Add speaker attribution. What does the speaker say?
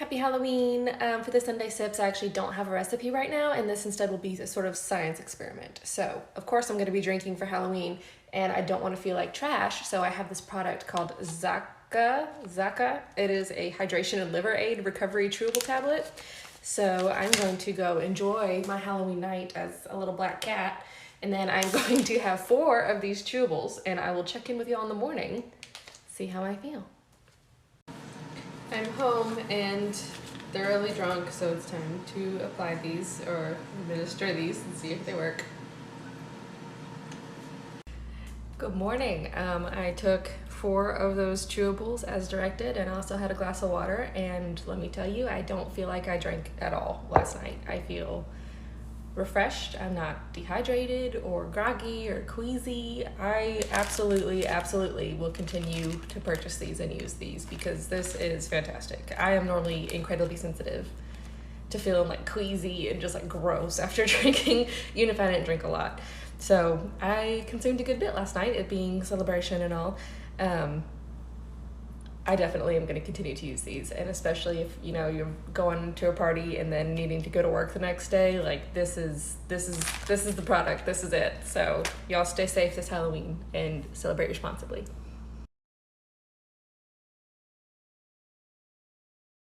Speaker 1: Happy Halloween. For the Sunday Sips, I actually don't have a recipe right now, and this instead will be a sort of science experiment. So, of course, I'm going to be drinking for Halloween, and I don't want to feel like trash, so I have this product called Zaca. It is a hydration and liver aid recovery chewable tablet. So I'm going to go enjoy my Halloween night as a little black cat, and then I'm going to have 4 of these chewables, and I will check in with you all in the morning, see how I feel. I'm home and thoroughly drunk, so it's time to apply these or administer these and see if they work. Good morning. I took 4 of those chewables as directed, and I also had a glass of water, and let me tell you, I don't feel like I drank at all last night. I feel refreshed. I'm not dehydrated or groggy or queasy. I absolutely will continue to purchase these and use these because this is fantastic. I am normally incredibly sensitive to feeling like queasy and just like gross after drinking, even if I didn't drink a lot. So I consumed a good bit last night, it being celebration and all. I definitely am going to continue to use these, and especially if you're going to a party and then needing to go to work the next day, like this is the product. This is it. So y'all stay safe this Halloween and celebrate responsibly.